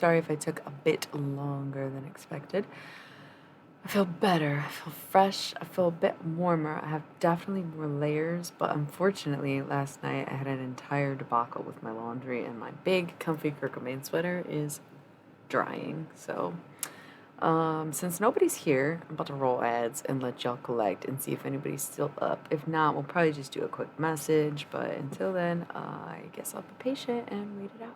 sorry if I took a bit longer than expected. I feel better. I feel fresh. I feel a bit warmer. I have definitely more layers, but unfortunately, last night I had an entire debacle with my laundry, and my big, comfy Kirkland sweater is drying. So, since nobody's here, I'm about to roll ads and let y'all collect and see if anybody's still up. If not, we'll probably just do a quick message, but until then, I guess I'll be patient and wait it out.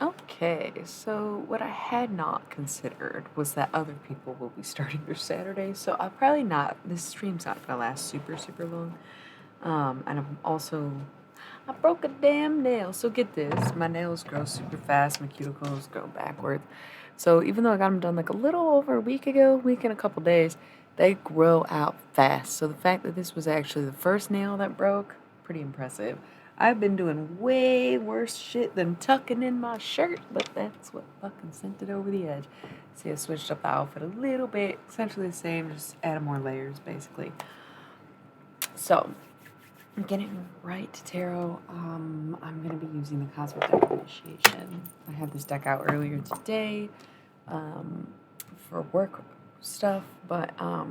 Okay, so what I had not considered was that other people will be starting their Saturday, so I'll probably not, this stream's not gonna last super, super long. And I broke a damn nail, so get this, my nails grow super fast, my cuticles grow backwards. So even though I got them done like a little over a week ago, week and a couple days, they grow out fast. So the fact that this was actually the first nail that broke, pretty impressive. I've been doing way worse shit than tucking in my shirt, but that's what fucking sent it over the edge. See, I switched up the outfit a little bit, essentially the same, just added more layers basically. So, I'm getting right to tarot. I'm gonna be using the Cosmic Deck Initiation. I had this deck out earlier today um, for work stuff, but I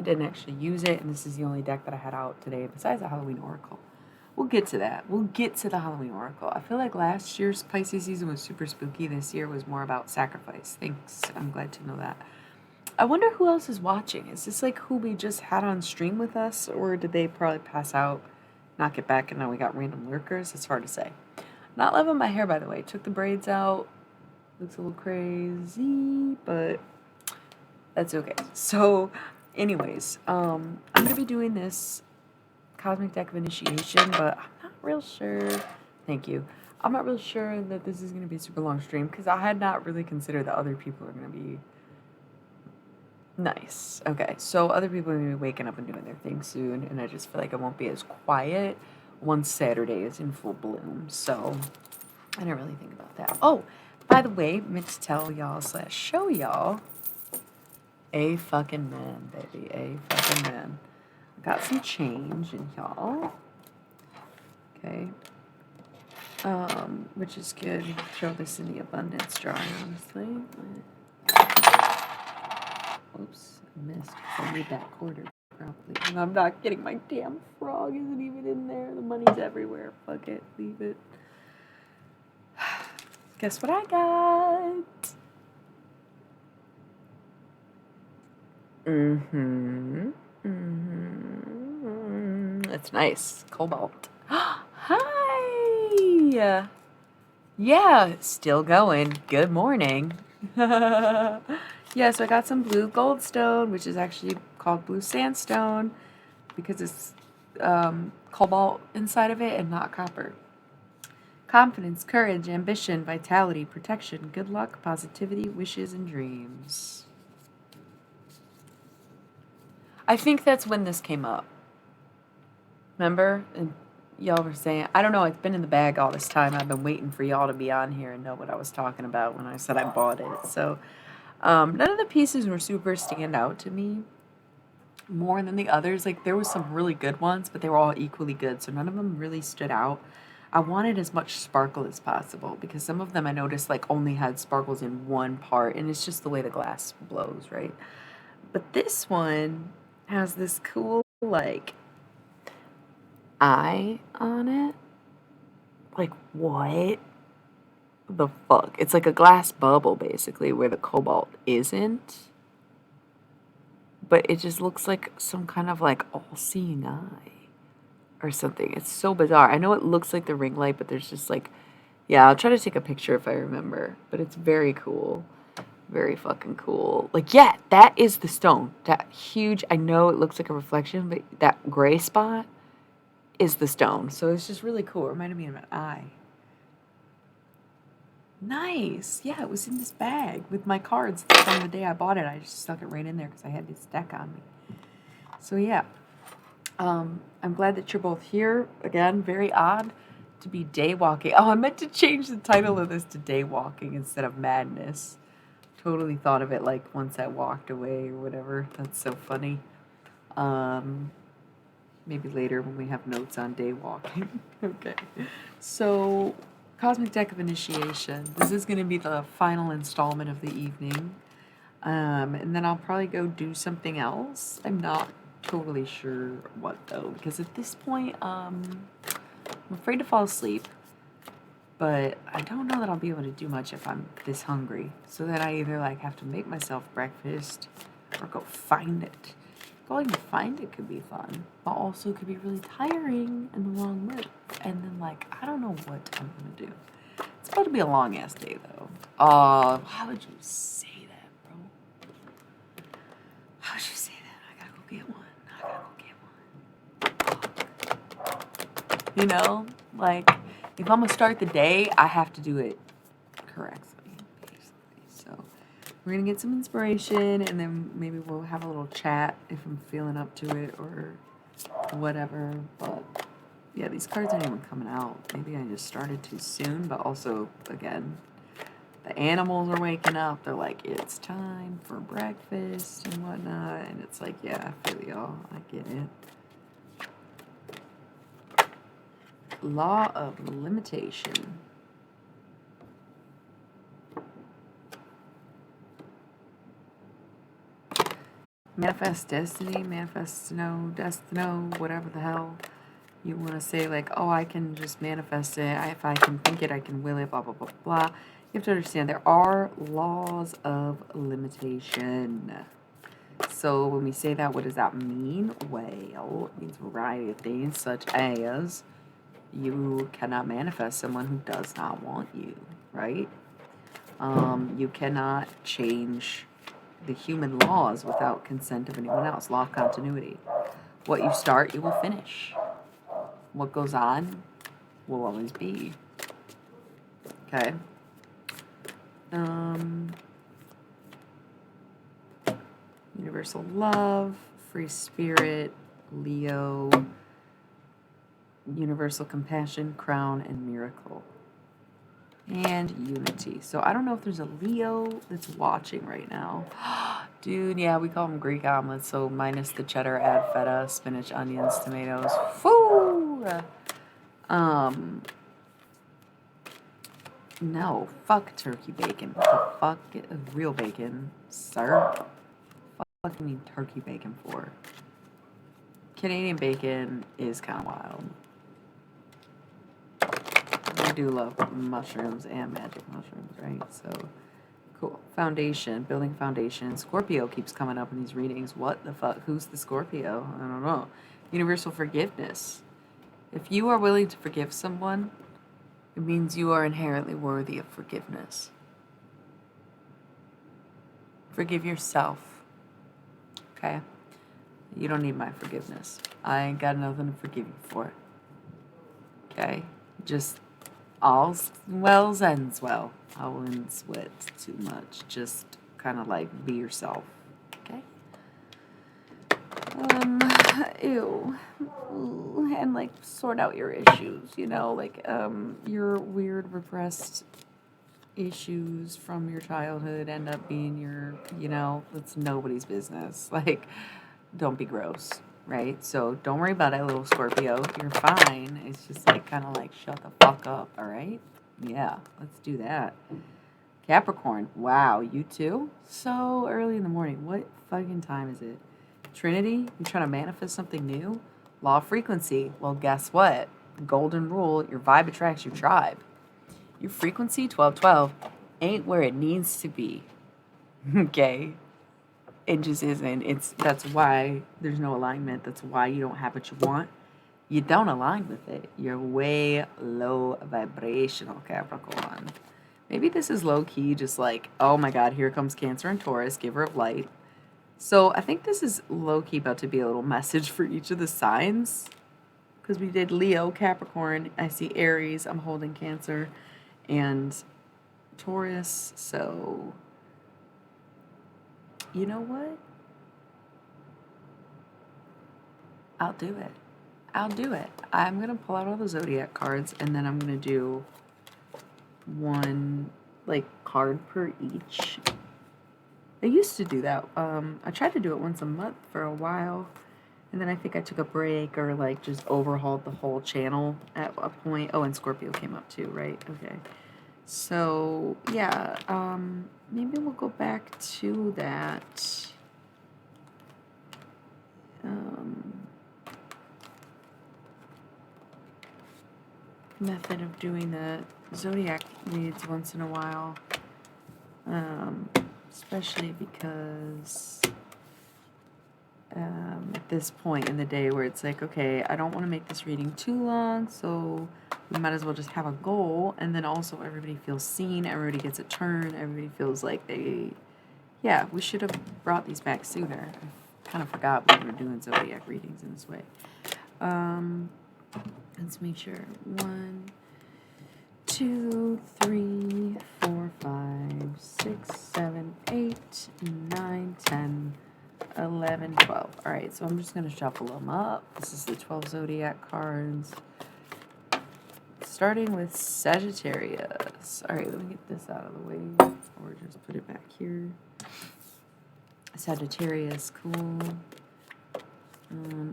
didn't actually use it, and this is the only deck that I had out today besides the Halloween Oracle. We'll get to that. We'll get to the Halloween Oracle. I feel like last year's Pisces season was super spooky. This year was more about sacrifice. Thanks. I'm glad to know that. I wonder who else is watching. Is this like who we just had on stream with us, or did they probably pass out, not get back, and now we got random lurkers? It's hard to say. Not loving my hair, by the way. Took the braids out. Looks a little crazy, but That's okay. So, anyways, I'm gonna be doing this Cosmic Deck of Initiation, but I'm not real sure. Thank you. I'm not real sure that this is gonna be a super long stream because I had not really considered that other people are gonna be nice. Okay, so other people are gonna be waking up and doing their thing soon, and I just feel like it won't be as quiet once Saturday is in full bloom. So I didn't really think about that. Oh, by the way, meant to tell y'all / show y'all. A fucking man, baby. A fucking man. I got some change in y'all. Okay. Which is good. You can throw this in the abundance jar, honestly. Oops, I missed. I need that quarter properly. And I'm not getting my damn frog isn't even in there. The money's everywhere. Fuck it. Leave it. Guess what I got? It's nice. Cobalt. Hi! Yeah, still going. Good morning. Yeah, so I got some blue goldstone, which is actually called blue sandstone because it's cobalt inside of it and not copper. Confidence, courage, ambition, vitality, protection, good luck, positivity, wishes, and dreams. I think that's when this came up. Remember? And y'all were saying, I don't know, it's been in the bag all this time. I've been waiting for y'all to be on here and know what I was talking about when I said I bought it. So, none of the pieces were super stand out to me more than the others. Like, there was some really good ones, but they were all equally good. So none of them really stood out. I wanted as much sparkle as possible because some of them I noticed like only had sparkles in one part, and it's just the way the glass blows, right? But this one has this cool like eye on it. Like, what the fuck? It's like a glass bubble basically where the cobalt isn't. But it just looks like some kind of like all-seeing eye or something. It's so bizarre. I know it looks like the ring light, but there's just like, yeah, I'll try to take a picture if I remember. But it's very cool. Very fucking cool. Like, yeah, that is the stone. That huge, I know it looks like a reflection, but that gray spot is the stone. So it's just really cool. It reminded me of an eye. Nice. Yeah, it was in this bag with my cards from the day I bought it. I just stuck it right in there because I had this deck on me. So yeah. I'm glad that you're both here. Again, very odd to be day walking. Oh, I meant to change the title of this to day walking instead of madness. Totally thought of it like once I walked away or whatever. That's so funny. Maybe later when we have notes on day walking. Okay. So, Cosmic Deck of Initiation. This is going to be the final installment of the evening. And then I'll probably go do something else. I'm not totally sure what though, because at this point, I'm afraid to fall asleep. But I don't know that I'll be able to do much if I'm this hungry. So that I either like have to make myself breakfast or go find it. Going to find it could be fun, but also could be really tiring in the long run. And then like, I don't know what I'm gonna do. It's about to be a long ass day though. How would you say that, bro? How would you say that? I gotta go get one. You know, like if I'm gonna start the day, I have to do it correctly, basically. So we're gonna get some inspiration, and then maybe we'll have a little chat if I'm feeling up to it or whatever. But yeah, these cards aren't even coming out. Maybe I just started too soon, but also again, the animals are waking up. They're like, it's time for breakfast and whatnot, and it's like, yeah, I feel y'all. I get it. Law of limitation. Manifest destiny, manifest destino, whatever the hell you want to say. Like, oh, I can just manifest it. If I can think it, I can will it, blah, blah, blah, blah. You have to understand there are laws of limitation. So when we say that, what does that mean? Well, it means a variety of things, such as you cannot manifest someone who does not want you, right? You cannot change the human laws without consent of anyone else. Law of continuity. What you start, you will finish. What goes on will always be. Okay. Universal love, free spirit, Leo, universal compassion, crown, and miracle. And unity. So I don't know if there's a Leo that's watching right now. Dude, yeah, we call them Greek omelets. So minus the cheddar, add feta, spinach, onions, tomatoes. Foo! No, fuck turkey bacon. What the fuck is real bacon, sir? What do you mean turkey bacon for? Canadian bacon is kind of wild. I do love mushrooms and magic mushrooms, right? So, cool. Foundation, building foundation. Scorpio keeps coming up in these readings. What the fuck? Who's the Scorpio? I don't know. Universal forgiveness. If you are willing to forgive someone, it means you are inherently worthy of forgiveness. Forgive yourself. Okay? You don't need my forgiveness. I ain't got nothing to forgive you for. Okay? Just all's well ends well. I wouldn't sweat too much. Just kind of like be yourself. Okay? Ew. And like sort out your issues, you know, like your weird repressed issues from your childhood end up being your, you know, it's nobody's business. Like, don't be gross, right? So don't worry about it, little Scorpio. You're fine. It's just like kind of like shut the fuck up, all right? Yeah, let's do that. Capricorn, wow, you too? So early in the morning. What fucking time is it? Trinity, you trying to manifest something new? Law of frequency. Well, guess what? Golden rule, your vibe attracts your tribe. Your frequency, 1212, ain't where it needs to be. Okay? It just isn't. That's why there's no alignment. That's why you don't have what you want. You don't align with it. You're way low vibrational, Capricorn. Maybe this is low key, just like, oh my God, here comes Cancer and Taurus, giver of light. So I think this is low key about to be a little message for each of the signs. Because we did Leo, Capricorn, I see Aries, I'm holding Cancer, and Taurus. So, you know what? I'll do it. I'll do it. I'm going to pull out all the zodiac cards, and then I'm going to do one, like, card per each. I used to do that. I tried to do it once a month for a while, and then I think I took a break or, like, just overhauled the whole channel at a point. Oh, and Scorpio came up too, right? Okay. So, yeah, maybe we'll go back to that. Method of doing the zodiac reads once in a while, especially because at this point in the day where it's like, okay, I don't want to make this reading too long, so we might as well just have a goal, and then also everybody feels seen, everybody gets a turn, everybody feels like yeah, we should have brought these back sooner. I kind of forgot we were doing zodiac readings in this way. Let's make sure. 1, 2, 3, 4, 5, 6, 7, 8, 9, 10, 11, 12. All right, so I'm just going to shuffle them up. This is the 12 zodiac cards. Starting with Sagittarius. All right, let me get this out of the way, or just put it back here. Sagittarius, cool.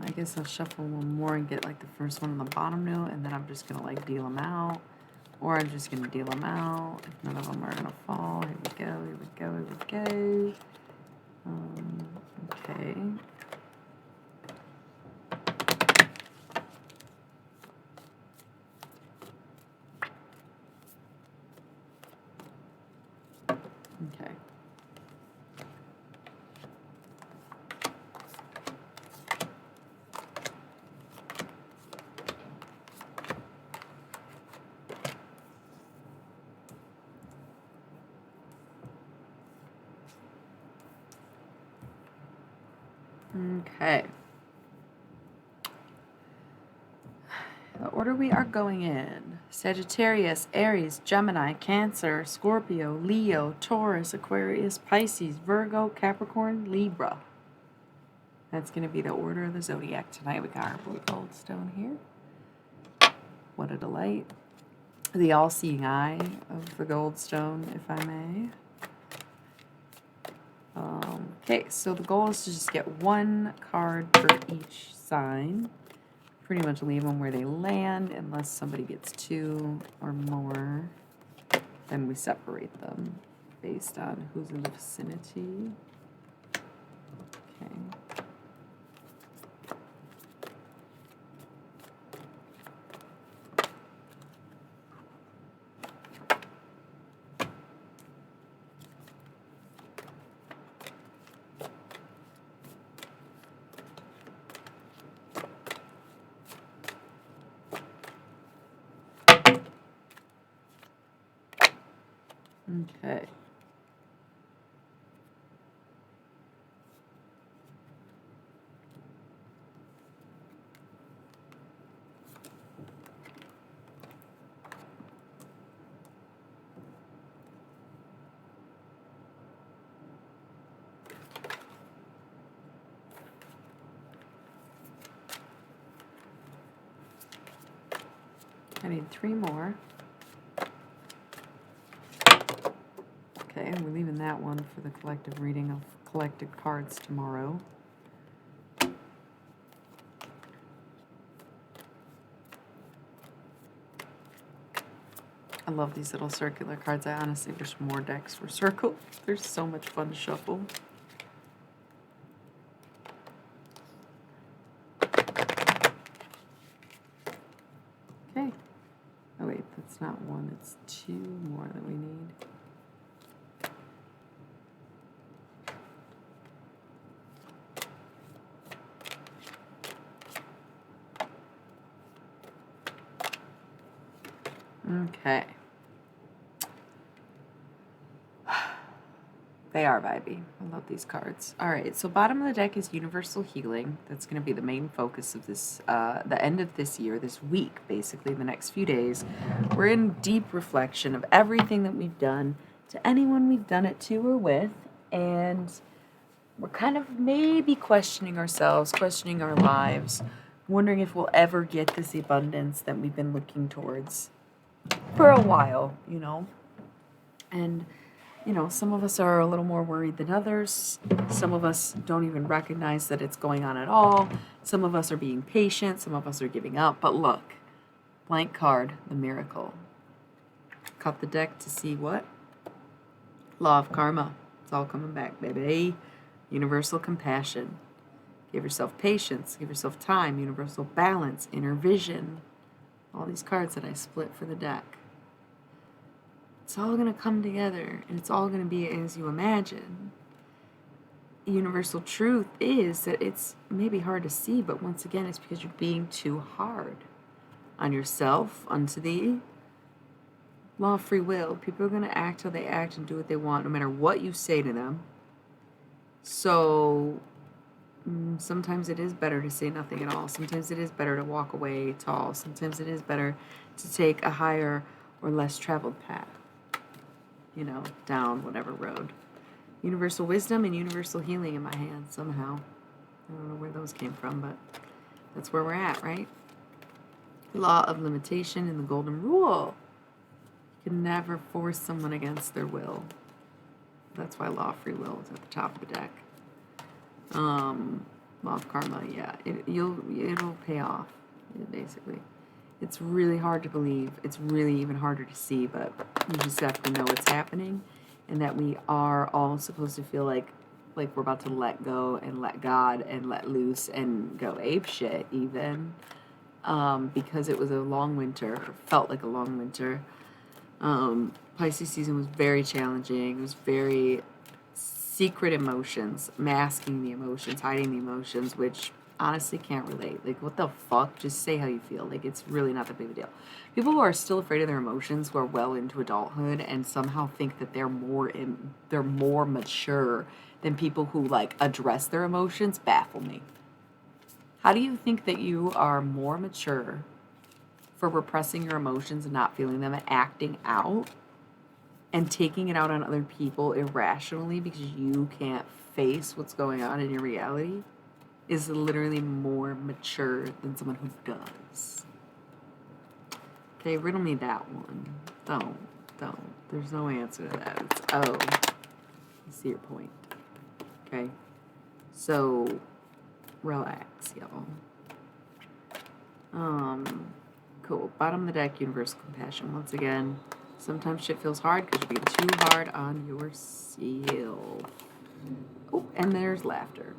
I guess I'll shuffle one more and get like the first one on the bottom note, and then I'm just gonna like deal them out, or I'm just gonna deal them out if none of them are gonna fall. Here we go, here we go, here we go. Okay. Okay. Okay. The order we are going in: Sagittarius, Aries, Gemini, Cancer, Scorpio, Leo, Taurus, Aquarius, Pisces, Virgo, Capricorn, Libra. That's going to be the order of the zodiac tonight. We got our blue goldstone here. What a delight. The all-seeing eye of the goldstone, if I may. Okay, so the goal is to just get one card for each sign. Pretty much leave them where they land unless somebody gets two or more. Then we separate them based on who's in the vicinity. Okay. Okay. I need three more. Okay, we're leaving that one for the collective reading of collected cards tomorrow. I love these little circular cards. I honestly wish more decks were circled. They're so much fun to shuffle. Okay. Oh wait, that's not one. It's two more that we need. Okay. They are vibey. I love these cards. All right, so bottom of the deck is Universal Healing. That's going to be the main focus of this, the end of this year, this week, basically, the next few days. We're in deep reflection of everything that we've done to anyone we've done it to or with, and we're kind of maybe questioning ourselves, questioning our lives, wondering if we'll ever get this abundance that we've been looking towards for a while, you know? And you know, some of us are a little more worried than others. Some of us don't even recognize that it's going on at all. Some of us are being patient. Some of us are giving up. But look, blank card, the miracle. Cut the deck to see what? Law of karma. It's all coming back, baby. Universal compassion. Give yourself patience. Give yourself time. Universal balance. Inner vision. All these cards that I split for the deck. It's all going to come together, and it's all going to be as you imagine. The universal truth is that it's maybe hard to see, but once again, it's because you're being too hard on yourself, onto the law of free will. People are going to act how they act and do what they want, no matter what you say to them. So sometimes it is better to say nothing at all. Sometimes it is better to walk away tall. Sometimes it is better to take a higher or less traveled path. You know, down whatever road. Universal wisdom and universal healing in my hands somehow. I don't know where those came from, but that's where we're at, right? Law of limitation and the golden rule. You can never force someone against their will. That's why law of free will is at the top of the deck. Law of karma, yeah. It'll pay off, basically. It's really hard to believe. It's really even harder to see, but you just have to know it's happening, and that we are all supposed to feel like we're about to let go and let God and let loose and go ape shit even, because it was a long winter, or felt like a long winter. Pisces season was very challenging. It was very secret emotions, masking the emotions, hiding the emotions, which honestly can't relate. Like, what the fuck? Just say how you feel. Like, it's really not that big of a deal. People who are still afraid of their emotions, who are well into adulthood and somehow think that they're more mature than people who like address their emotions baffle me. How do you think that you are more mature for repressing your emotions and not feeling them and acting out and taking it out on other people irrationally because you can't face what's going on in your reality is literally more mature than someone who does? Okay, riddle me that one. Don't. There's no answer to that. It's I see your point. Okay? So, relax, y'all. Cool. Bottom of the deck, universal compassion. Once again, sometimes shit feels hard because you're being too hard on yourself. Oh, and there's laughter.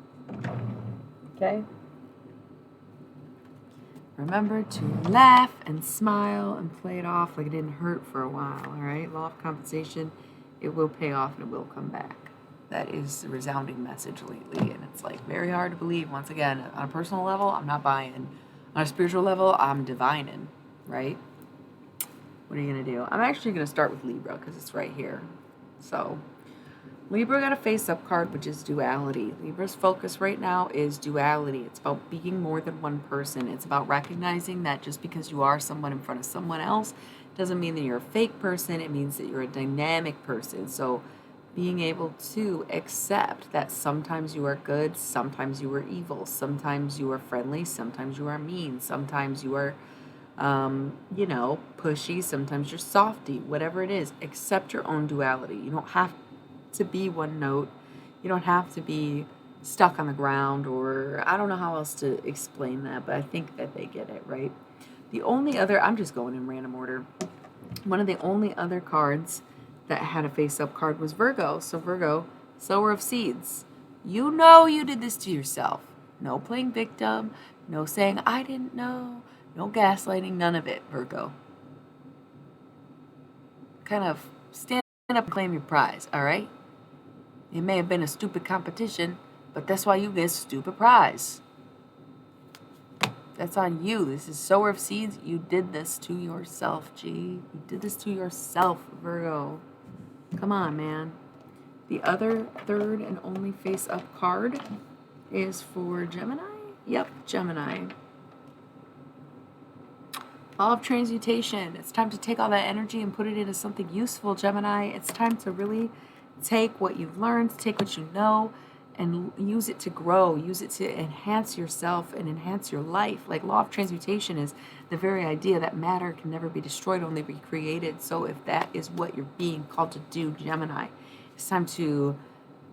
Okay? Remember to laugh and smile and play it off like it didn't hurt for a while, all right? Law of compensation, it will pay off and it will come back. That is the resounding message lately, and it's like very hard to believe. Once again, on a personal level, I'm not buying. On a spiritual level, I'm divining, right? What are you going to do? I'm actually going to start with Libra because it's right here. So, Libra got a face-up card, which is duality. Libra's focus right now is duality. It's about being more than one person. It's about recognizing that just because you are someone in front of someone else doesn't mean that you're a fake person. It means that you're a dynamic person. So being able to accept that sometimes you are good, sometimes you are evil, sometimes you are friendly, sometimes you are mean, sometimes you are pushy, sometimes you're softy, whatever it is, accept your own duality. You don't have to be one note. You don't have to be stuck on the ground, or I don't know how else to explain that, but I think that they get it, right? The only other, I'm just going in random order. One of the only other cards that had a face-up card was Virgo. So Virgo, sower of seeds. You know you did this to yourself. No playing victim. No saying, I didn't know. No gaslighting. None of it, Virgo. Kind of stand up and claim your prize, all right? It may have been a stupid competition, but that's why you get a stupid prize. That's on you. This is sower of seeds. You did this to yourself, G. You did this to yourself, Virgo. Come on, man. The other third and only face-up card is for Gemini. Yep, Gemini. Law of transmutation. It's time to take all that energy and put it into something useful, Gemini. It's time to really take what you've learned, take what you know, and use it to grow, use it to enhance yourself and enhance your life. Like, law of transmutation is the very idea that matter can never be destroyed, only be created. So if that is what you're being called to do, Gemini, it's time to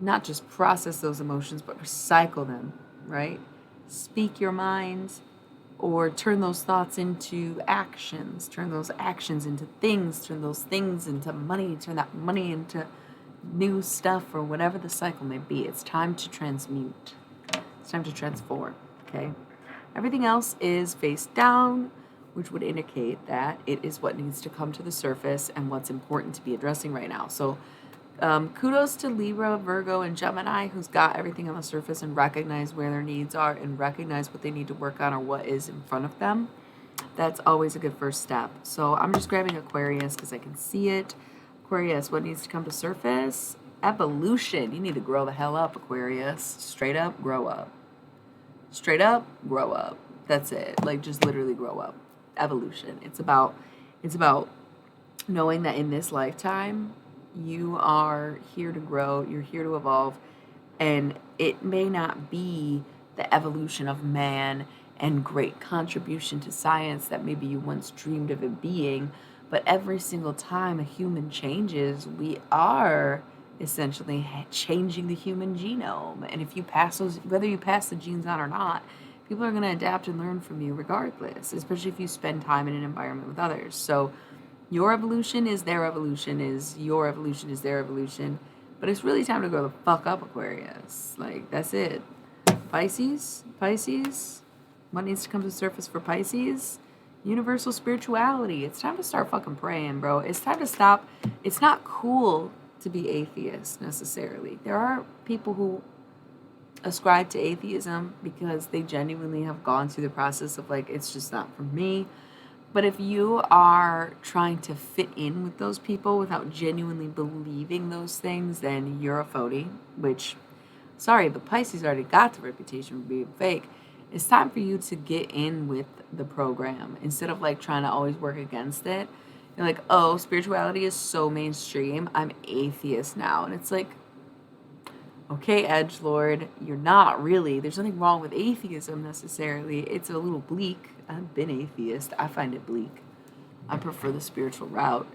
not just process those emotions, but recycle them, right? Speak your mind, or turn those thoughts into actions, turn those actions into things, turn those things into money, turn that money into new stuff, or whatever the cycle may be. It's time to transmute. It's time to transform, okay? Everything else is face down, which would indicate that it is what needs to come to the surface and what's important to be addressing right now. So kudos to Libra, Virgo, and Gemini, who's got everything on the surface and recognize where their needs are and recognize what they need to work on or what is in front of them. That's always a good first step. So I'm just grabbing Aquarius because I can see it. Aquarius, what needs to come to surface? Evolution. You need to grow the hell up, Aquarius. Straight up, grow up. Straight up, grow up. That's it. Like, just literally grow up. Evolution. It's about knowing that in this lifetime, you are here to grow, you're here to evolve, and it may not be the evolution of man and great contribution to science that maybe you once dreamed of it being, but every single time a human changes, we are essentially changing the human genome. And if you pass those, whether you pass the genes on or not, people are going to adapt and learn from you regardless, especially if you spend time in an environment with others. So your evolution is their evolution, is your evolution is their evolution. But it's really time to grow the fuck up, Aquarius. Like, that's it. Pisces, what needs to come to the surface for Pisces? Universal spirituality. It's time to start fucking praying, bro. It's time to stop. It's not cool to be atheist necessarily. There are people who ascribe to atheism because they genuinely have gone through the process of, like, it's just not for me. But if you are trying to fit in with those people without genuinely believing those things, then you're a phony, which Sorry, but Pisces already got the reputation for being fake. It's time for you to get in with the program instead of like trying to always work against it. You're like, oh, spirituality is so mainstream. I'm atheist now. And it's like, okay, edgelord, you're not really. There's nothing wrong with atheism necessarily. It's a little bleak. I've been atheist. I find it bleak. I prefer the spiritual route.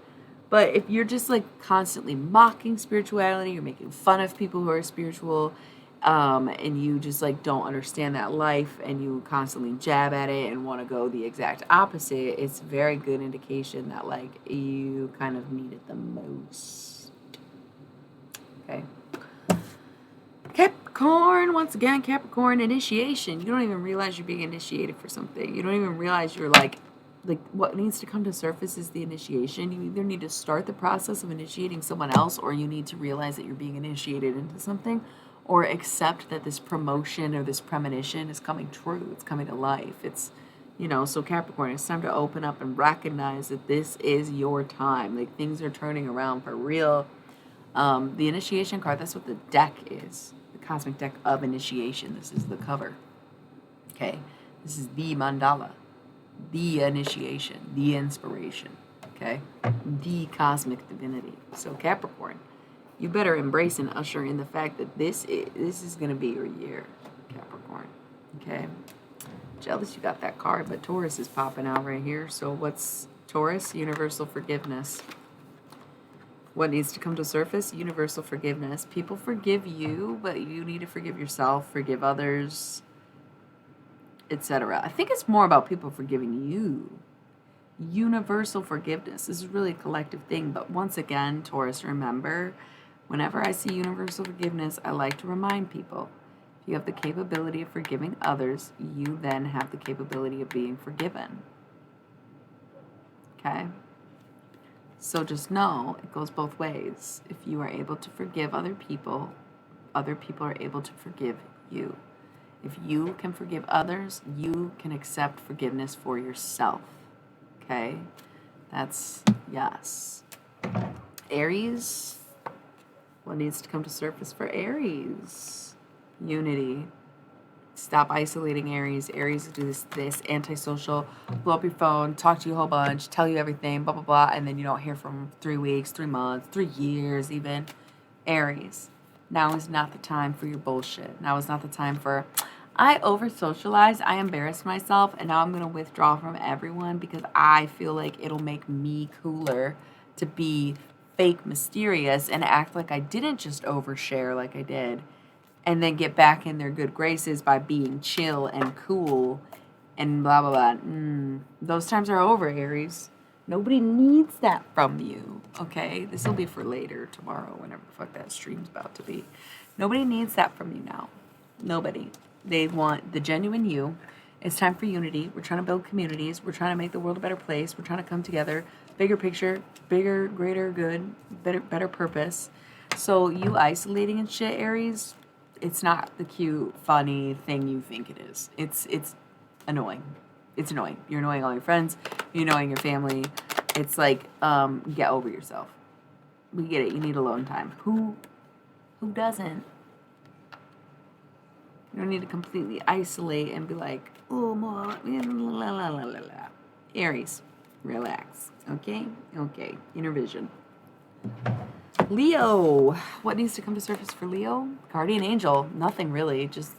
But if you're just like constantly mocking spirituality, you're making fun of people who are spiritual, and you just like don't understand that life and you constantly jab at it and want to go the exact opposite, it's a very good indication that like you kind of need it the most. Okay. Capricorn, once again, Capricorn initiation. You don't even realize you're being initiated for something. You don't even realize you're like what needs to come to surface is the initiation. You either need to start the process of initiating someone else, or you need to realize that you're being initiated into something, or accept that this promotion or this premonition is coming true. It's coming to life. It's, so Capricorn, it's time to open up and recognize that this is your time. Like things are turning around for real. The initiation card, that's what the deck is. The cosmic deck of initiation. This is the cover. Okay. This is the mandala. The initiation, the inspiration, okay? The cosmic divinity. So Capricorn, you better embrace and usher in the fact that this is going to be your year, Capricorn, okay? Jealous you got that card, but Taurus is popping out right here. So what's Taurus? Universal forgiveness. What needs to come to surface? Universal forgiveness. People forgive you, but you need to forgive yourself, forgive others, etc. I think it's more about people forgiving you. Universal forgiveness. This is really a collective thing. But once again, Taurus, remember, whenever I see universal forgiveness, I like to remind people, if you have the capability of forgiving others, you then have the capability of being forgiven. Okay? So just know it goes both ways. If you are able to forgive other people are able to forgive you. If you can forgive others, you can accept forgiveness for yourself. Okay? That's yes. Aries. What needs to come to surface for Aries? Unity. Stop isolating Aries. Aries do this antisocial, blow up your phone, talk to you a whole bunch, tell you everything, blah, blah, blah, and then you don't hear from them 3 weeks, 3 months, 3 years even. Aries. Now is not the time for your bullshit. Now is not the time for, I over-socialized, I embarrassed myself, and now I'm going to withdraw from everyone because I feel like it'll make me cooler to be fake mysterious and act like I didn't just overshare like I did, and then get back in their good graces by being chill and cool and blah, blah, blah. Those times are over, Aries. Nobody needs that from you, okay? This will be for later, tomorrow, whenever the fuck that stream's about to be. Nobody needs that from you now. Nobody. They want the genuine you. It's time for unity. We're trying to build communities. We're trying to make the world a better place. We're trying to come together. Bigger picture, bigger, greater good, better purpose. So you isolating and shit, Aries, it's not the cute, funny thing you think it is. It's annoying. It's annoying. You're annoying all your friends. You're annoying your family. It's like, get over yourself. We get it. You need alone time. Who doesn't? You don't need to completely isolate and be like, oh, la, la, la, la, la. Aries, relax. Okay? Okay. Inner vision. Leo. What needs to come to surface for Leo? Guardian angel. Nothing really. Just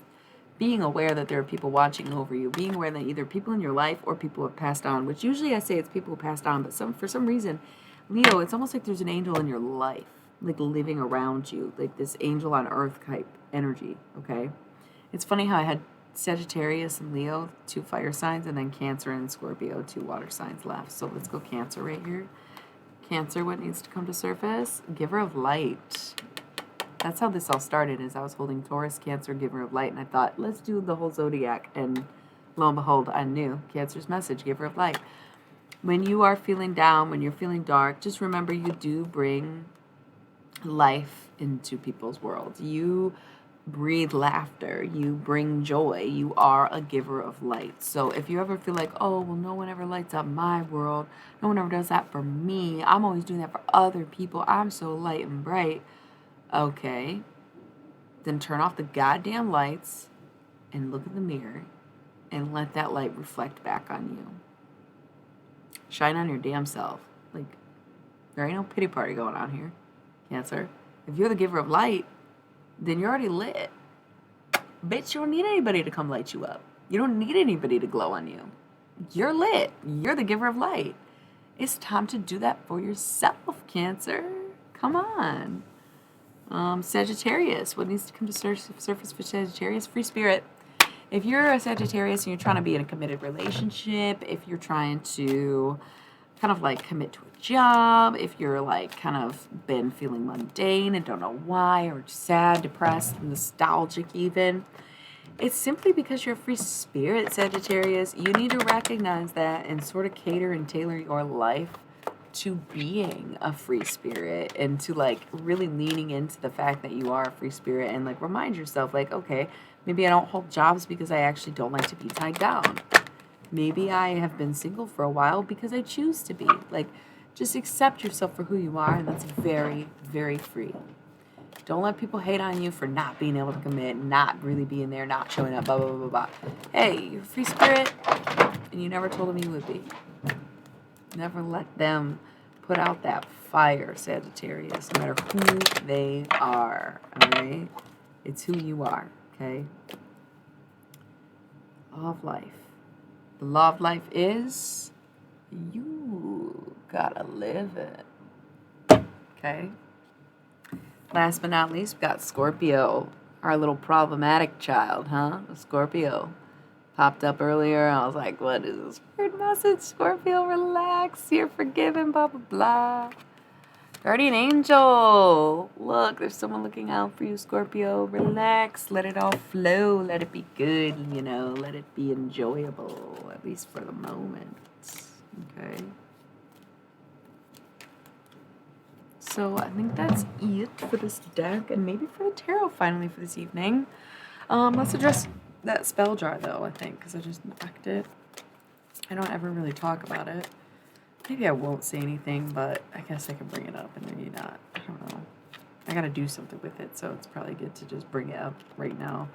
being aware that there are people watching over you, being aware that either people in your life or people have passed on, which usually I say it's people who passed on, but for some reason, Leo, it's almost like there's an angel in your life, like living around you, like this angel on earth type energy, okay? It's funny how I had Sagittarius and Leo, 2 fire signs, and then Cancer and Scorpio, 2 water signs left. So let's go Cancer right here. Cancer, what needs to come to surface? Giver of light. That's how this all started, is I was holding Taurus, Cancer, Giver of Light, and I thought, let's do the whole zodiac, and lo and behold, I knew Cancer's message, Giver of Light. When you are feeling down, when you're feeling dark, just remember you do bring life into people's worlds. You breathe laughter. You bring joy. You are a giver of light. So if you ever feel like, oh, well, no one ever lights up my world, no one ever does that for me, I'm always doing that for other people, I'm so light and bright. Okay, then turn off the goddamn lights and look in the mirror and let that light reflect back on you. Shine on your damn self. Like, there ain't no pity party going on here, Cancer. If you're the giver of light, then you're already lit. Bitch, you don't need anybody to come light you up. You don't need anybody to glow on you. You're lit. You're the giver of light. It's time to do that for yourself, Cancer. Come on. Sagittarius. What needs to come to surface for Sagittarius? Free spirit. If you're a Sagittarius and you're trying to be in a committed relationship, if you're trying to kind of like commit to a job, if you're like kind of been feeling mundane and don't know why, or sad, depressed, nostalgic even, it's simply because you're a free spirit, Sagittarius. You need to recognize that and sort of cater and tailor your life to being a free spirit, and to like really leaning into the fact that you are a free spirit, and like remind yourself like, okay, maybe I don't hold jobs because I actually don't like to be tied down. Maybe I have been single for a while because I choose to be. Like, just accept yourself for who you are, and that's very, very free. Don't let people hate on you for not being able to commit, not really being there, not showing up, blah, blah, blah, blah, blah. Hey, you're a free spirit, and you never told them you would be. Never let them put out that fire, Sagittarius, no matter who they are, all right? It's who you are, okay? Law of life. The law of life is you gotta live it, okay? Last but not least, we've got Scorpio, our little problematic child, huh? Scorpio. Popped up earlier, and I was like, what is this weird message? Scorpio, relax, you're forgiven, blah, blah, blah. Guardian angel. Look, there's someone looking out for you, Scorpio. Relax, let it all flow, let it be good, you know, let it be enjoyable, at least for the moment, okay? So I think that's it for this deck, and maybe for the tarot finally for this evening. Let's address that spell jar, though, I think, because I just knocked it. I don't ever really talk about it. Maybe I won't say anything, but I guess I can bring it up and maybe not. I don't know. I gotta do something with it, so it's probably good to just bring it up right now.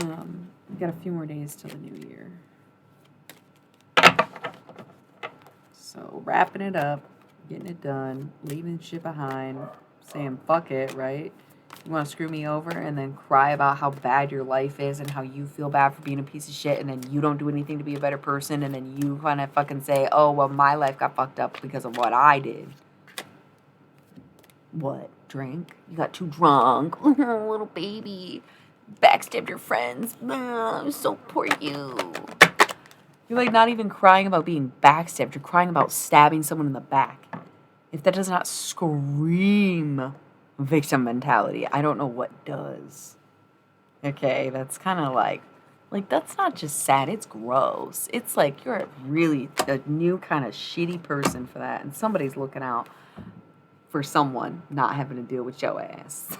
We got a few more days till the new year. So wrapping it up, getting it done, leaving shit behind, saying fuck it, right? You want to screw me over and then cry about how bad your life is and how you feel bad for being a piece of shit, and then you don't do anything to be a better person, and then you kind of fucking say, oh, well, my life got fucked up because of what I did. What? Drink? You got too drunk. Little baby. Backstabbed your friends. I'm so poor you. You're like not even crying about being backstabbed. You're crying about stabbing someone in the back. If that does not scream victim mentality, I don't know what does. Okay, that's kind of like that's not just sad, it's gross. It's like you're really a new kind of shitty person for that, and somebody's looking out for someone not having to deal with your ass.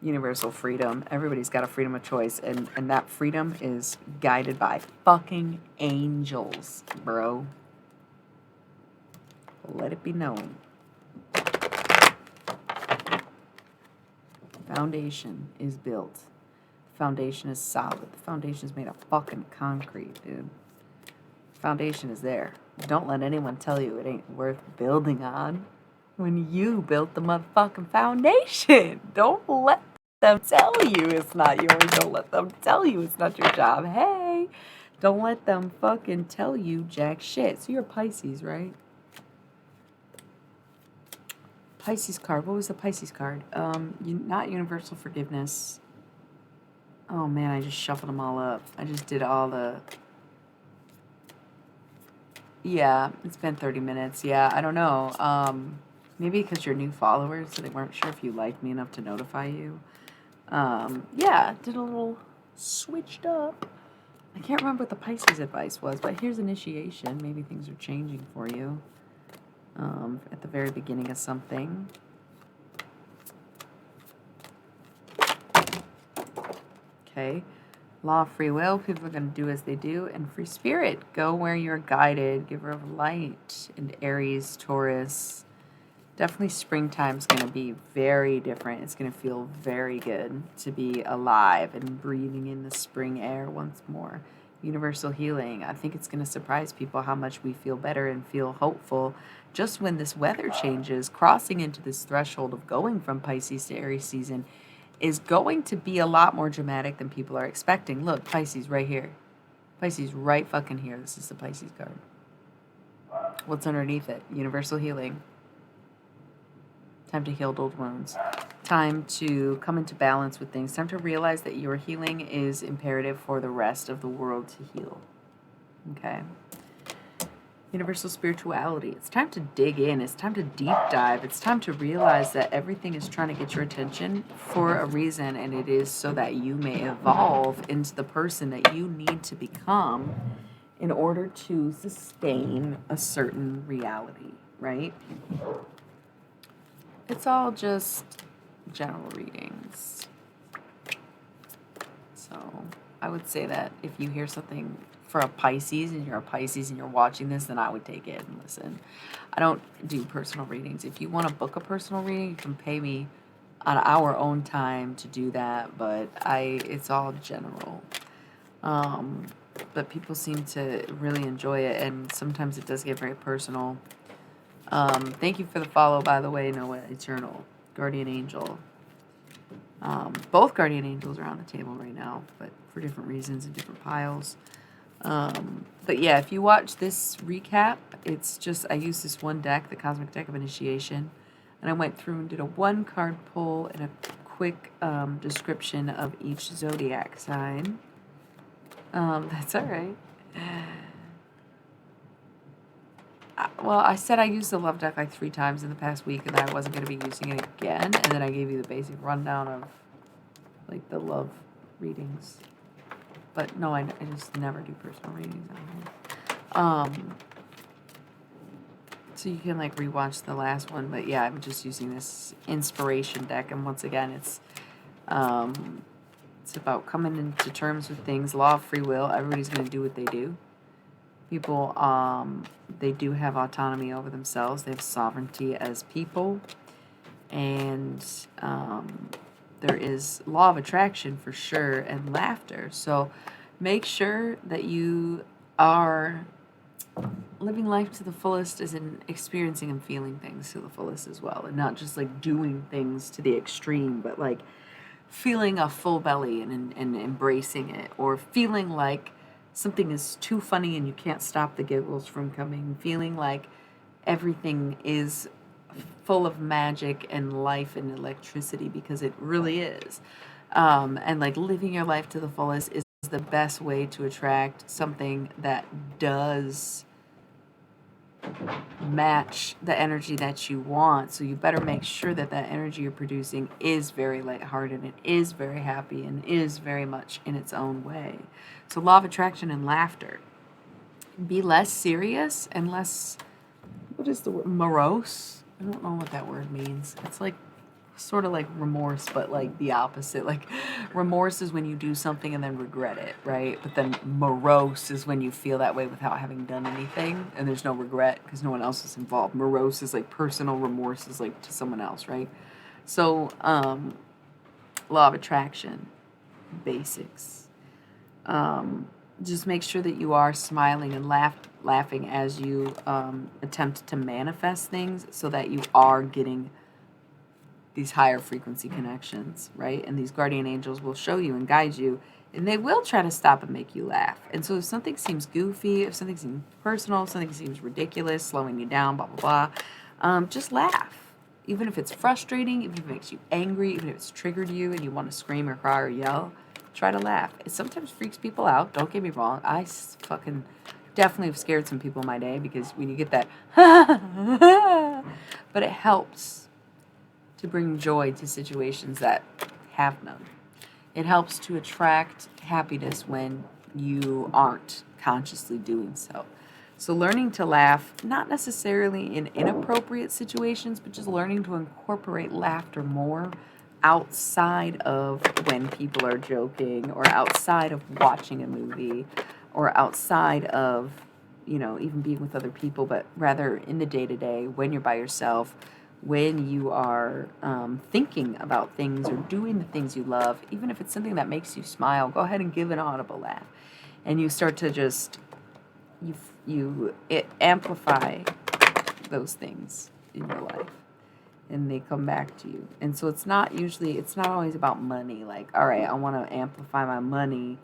Universal freedom. Everybody's got a freedom of choice, and that freedom is guided by fucking angels, bro. Let it be known. Foundation is built. The foundation is solid. The foundation is made of fucking concrete, dude. Foundation is there. Don't let anyone tell you it ain't worth building on when you built the motherfucking foundation. Don't let them tell you it's not yours. Don't let them tell you it's not your job. Hey, don't let them fucking tell you jack shit. So you're a Pisces, right? Pisces card. What was the Pisces card? Not universal forgiveness. Oh man, I just shuffled them all up. I just did all the... Yeah, it's been 30 minutes. Yeah, I don't know. Maybe because you're new followers, so they weren't sure if you liked me enough to notify you. Yeah, did a little switched up. I can't remember what the Pisces advice was, but here's initiation. Maybe things are changing for you. At the very beginning of something. Okay. Law of free will. People are going to do as they do. And free spirit. Go where you're guided. Giver of light. And Aries, Taurus. Definitely springtime's going to be very different. It's going to feel very good to be alive and breathing in the spring air once more. Universal healing. I think it's going to surprise people how much we feel better and feel hopeful just when this weather changes. Crossing into this threshold of going from Pisces to Aries season is going to be a lot more dramatic than people are expecting. Look, Pisces right here. Pisces right fucking here. This is the Pisces card. What's underneath it? Universal healing. Time to heal old wounds. Time to come into balance with things. Time to realize that your healing is imperative for the rest of the world to heal. Okay? Universal spirituality. It's time to dig in. It's time to deep dive. It's time to realize that everything is trying to get your attention for a reason, and it is so that you may evolve into the person that you need to become in order to sustain a certain reality, right? It's all just general readings. So I would say that if you hear something for a Pisces and you're a Pisces and you're watching this, then I would take it and listen. I don't do personal readings. If you want to book a personal reading, you can pay me on our own time to do that, but it's all general. But people seem to really enjoy it, and sometimes it does get very personal. Thank you for the follow, by the way, Noah Eternal, Guardian Angel. Both Guardian Angels are on the table right now, but for different reasons and different piles. But yeah, if you watch this recap, it's just, I used this one deck, the Cosmic Deck of Initiation, and I went through and did a 1-card pull and a quick description of each zodiac sign. That's all right. Well, I said I used the love deck like 3 times in the past week, and that I wasn't going to be using it again. And then I gave you the basic rundown of like the love readings. But no, I just never do personal readings anymore. So you can like rewatch the last one. But yeah, I'm just using this inspiration deck, and once again, it's about coming into terms with things. Law of free will. Everybody's going to do what they do. People, they do have autonomy over themselves. They have sovereignty as people. And there is law of attraction for sure, and laughter. So make sure that you are living life to the fullest, as in experiencing and feeling things to the fullest as well. And not just like doing things to the extreme, but like feeling a full belly and embracing it. Or feeling like something is too funny and you can't stop the giggles from coming. Feeling like everything is full of magic and life and electricity, because it really is. And like living your life to the fullest is the best way to attract something that does match the energy that you want. So you better make sure that that energy you're producing is very lighthearted, and is very happy, and is very much in its own way. So law of attraction and laughter. Be less serious and less, what is the word? Morose? I don't know what that word means. It's like sort of like remorse, but like the opposite. Like remorse is when you do something and then regret it, right? But then morose is when you feel that way without having done anything, and there's no regret because no one else is involved. Morose is like personal, remorse is like to someone else, right? So law of attraction, basics. Just make sure that you are smiling and laughing as you attempt to manifest things, so that you are getting these higher frequency connections, right? And these guardian angels will show you and guide you, and they will try to stop and make you laugh. And so if something seems goofy, if something seems personal, if something seems ridiculous, slowing you down, blah, blah, blah, just laugh. Even if it's frustrating, even if it makes you angry, even if it's triggered you and you want to scream or cry or yell, try to laugh. It sometimes freaks people out. Don't get me wrong. I fucking definitely have scared some people in my day, because when you get that, but it helps to bring joy to situations that have none. It helps to attract happiness when you aren't consciously doing so. So learning to laugh, not necessarily in inappropriate situations, but just learning to incorporate laughter more outside of when people are joking, or outside of watching a movie, or outside of, even being with other people, but rather in the day-to-day when you're by yourself. when you are thinking about things or doing the things you love, even if it's something that makes you smile, go ahead and give an audible laugh. And you start to just, it amplify those things in your life. And they come back to you. And so it's not always about money. Like, all right, I want to amplify my money.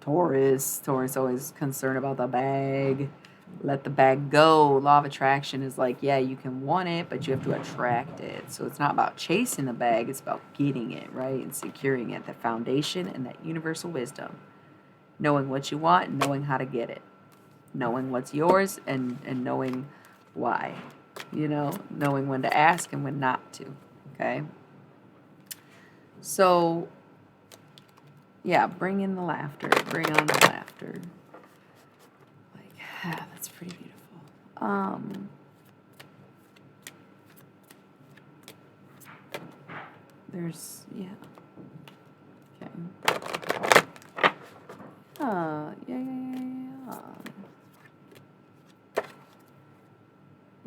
Taurus always concerned about the bag. Let the bag go. Law of attraction is like, yeah, you can want it, but you have to attract it. So it's not about chasing the bag, it's about getting it, right? And securing it. The foundation and that universal wisdom. Knowing what you want, knowing how to get it. Knowing what's yours and knowing why. Knowing when to ask and when not to. Okay? So, yeah, bring in the laughter. Bring on the laughter. Like, that's pretty beautiful. There's, yeah. Okay. Yeah.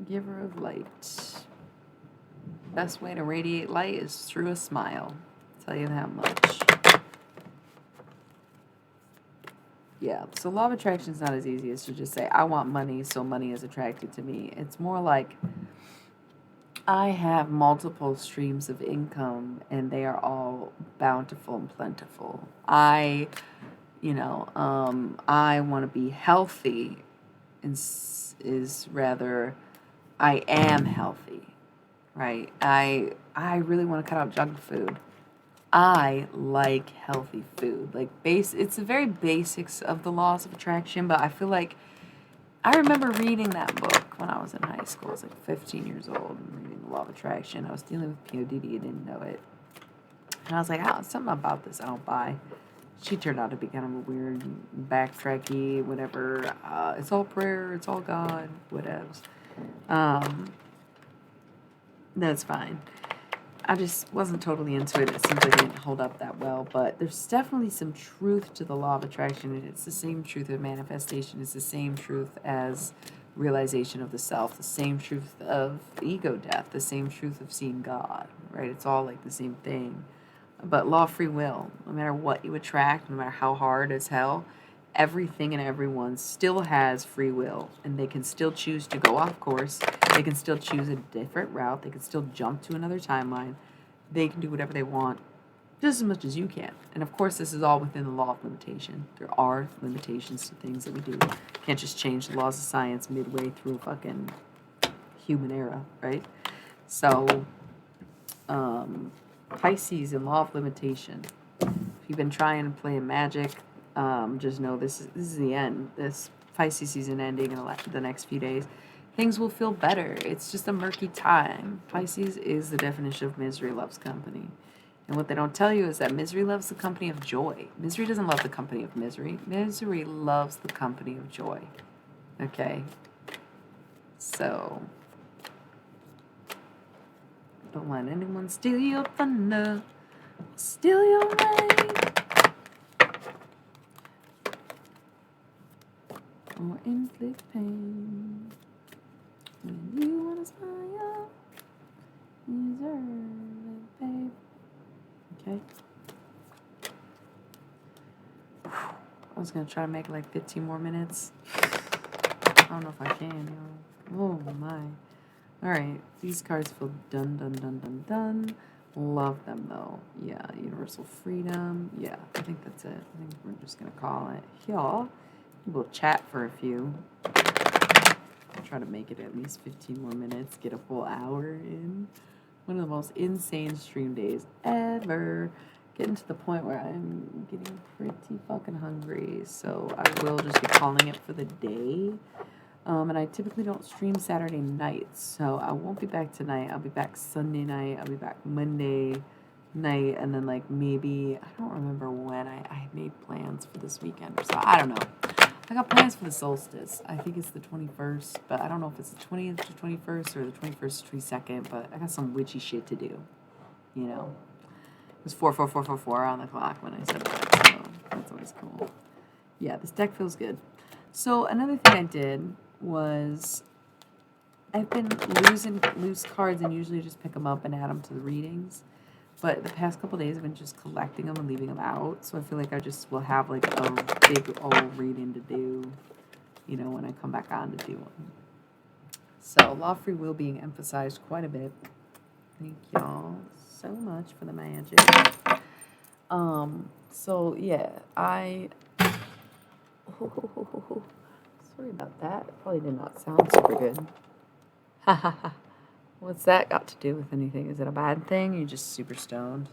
Giver of light. Best way to radiate light is through a smile. I'll tell you that much. Yeah, so law of attraction is not as easy as to just say, I want money, so money is attracted to me. It's more like, I have multiple streams of income, and they are all bountiful and plentiful. I want to be healthy, is rather, I am healthy, right? I really want to cut out junk food. I like healthy food. Like it's the very basics of the laws of attraction, but I feel like I remember reading that book when I was in high school. I was like 15 years old and reading the law of attraction. I was dealing with PODD and didn't know it. And I was like, something about this I don't buy. She turned out to be kind of a weird, backtracky, whatever. It's all prayer, it's all God, whatevs. That's fine. I just wasn't totally into it. It seems like it didn't hold up that well. But there's definitely some truth to the law of attraction. And it's the same truth of manifestation. It's the same truth as realization of the self. The same truth of ego death. The same truth of seeing God. Right? It's all like the same thing. But law of free will. No matter what you attract, no matter how hard as hell, everything and everyone still has free will. And they can still choose to go off course. They can still choose a different route. They can still jump to another timeline. They can do whatever they want, just as much as you can. And of course, this is all within the law of limitation. There are limitations to things that we do. You can't just change the laws of science midway through a fucking human era, right? So, Pisces and law of limitation. If you've been trying to play magic, just know this is the end. This Pisces season ending in the next few days. Things will feel better. It's just a murky time. Pisces is the definition of misery loves company. And what they don't tell you is that misery loves the company of joy. Misery doesn't love the company of misery. Misery loves the company of joy. Okay? So, don't let anyone steal your thunder, steal your rain, or inflict pain. When you want to smile, you deserve it, babe. Okay? I was going to try to make like 15 more minutes. I don't know if I can, y'all. Oh, my. Alright, these cards feel done. Love them, though. Yeah, universal freedom. Yeah, I think that's it. I think we're just going to call it. Yeah. We'll chat for a few. Try to make it at least 15 more minutes, get a full hour in. One of the most insane stream days ever. Getting to the point where I'm getting pretty fucking hungry, so I will just be calling it for the day. And I typically don't stream Saturday nights, so I won't be back tonight. I'll be back Sunday night. I'll be back Monday night, and then like maybe, I don't remember when I made plans for this weekend or so. I don't know. I got plans for the solstice. I think it's the 21st, but I don't know if it's the 20th to 21st or the 21st to 22nd, but I got some witchy shit to do, you know. It was 44444 on the clock when I said that, so that's always cool. Yeah, this deck feels good. So another thing I did was I've been losing loose cards and usually just pick them up and add them to the readings. But the past couple days I've been just collecting them and leaving them out. So I feel like I just will have like a big old reading to do, you know, when I come back on to do one. So law of free will being emphasized quite a bit. Thank y'all so much for the magic. So yeah, sorry about that. Probably did not sound super good. What's that got to do with anything? Is it a bad thing? You're just super stoned.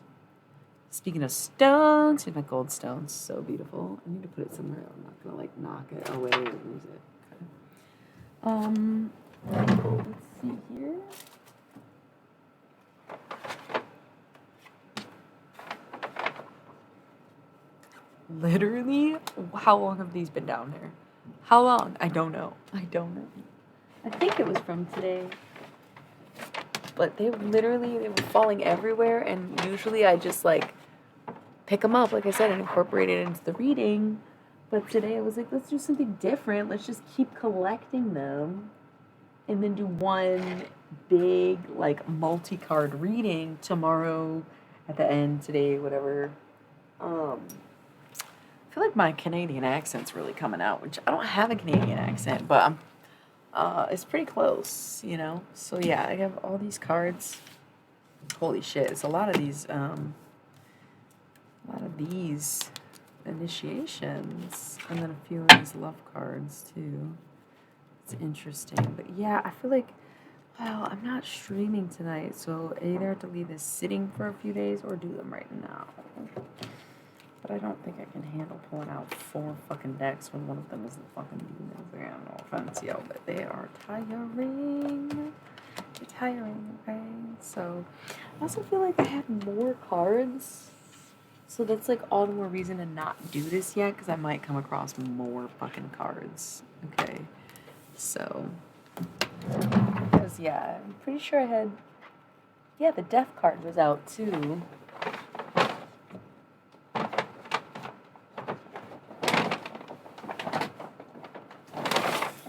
Speaking of stones, here's my gold stones. So beautiful. I need to put it somewhere. I'm not gonna like knock it away or lose it. Okay. Let's see here. Literally, how long have these been down there? How long? I don't know. I don't know. I think it was from today. But they were falling everywhere, and usually I just like pick them up, like I said, and incorporate it into the reading. But today I was like, let's do something different. Let's just keep collecting them and then do one big, like, multi-card reading tomorrow at the end, today, whatever. I feel like my Canadian accent's really coming out, which I don't have a Canadian accent, but it's pretty close, you know? So yeah, I have all these cards. Holy shit, it's a lot of these initiations, and then a few of these love cards too. It's interesting, but yeah, I feel like, well, I'm not streaming tonight, so I either have to leave this sitting for a few days or do them right now. But I don't think I can handle pulling out 4 fucking decks when one of them is the fucking demons. Yeah, no offense, yo, but they are tiring. They're tiring, okay? So, I also feel like I have more cards. So that's like all the more reason to not do this yet, because I might come across more fucking cards. Okay. So, because yeah, I'm pretty sure I had, yeah, the death card was out too.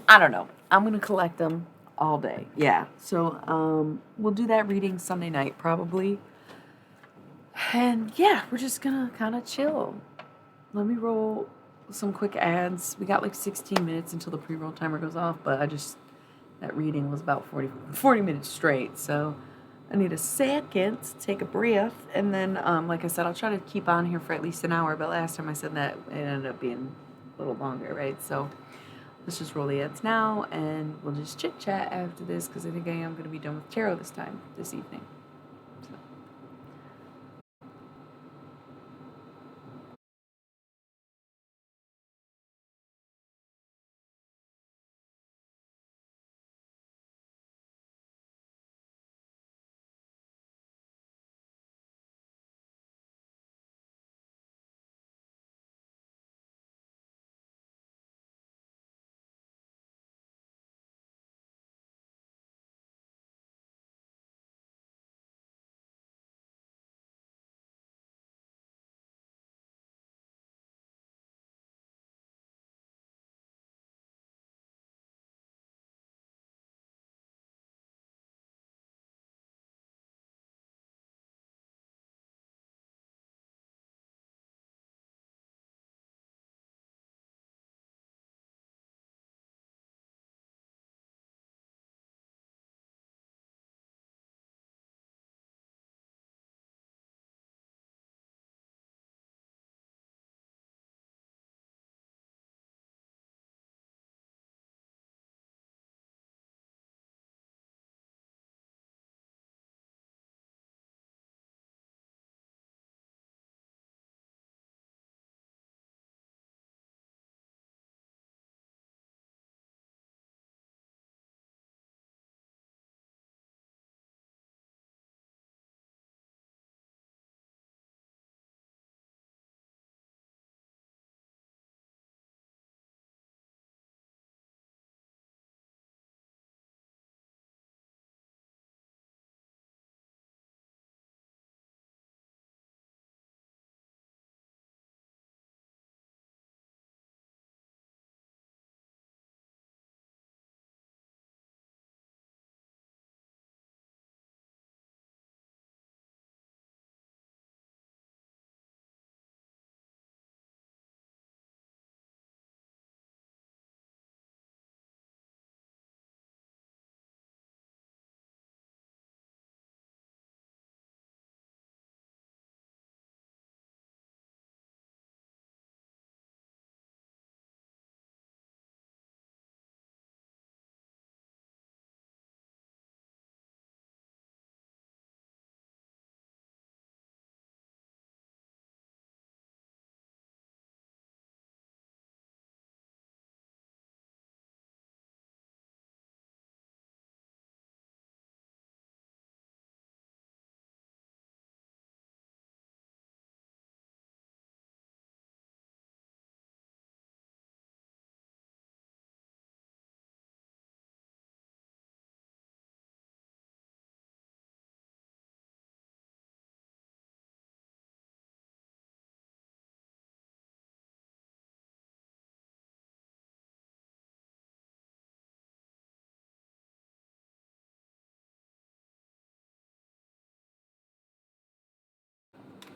I don't know. I'm going to collect them all day. Yeah. So, we'll do that reading Sunday night probably. And yeah, we're just going to kind of chill. Let me roll some quick ads. We got like 16 minutes until the pre-roll timer goes off, but that reading was about 40 minutes straight. So I need a second to take a breath. And then, like I said, I'll try to keep on here for at least an hour. But last time I said that, it ended up being a little longer, right? So let's just roll the ads now, and we'll just chit chat after this, because I think I am going to be done with tarot this evening.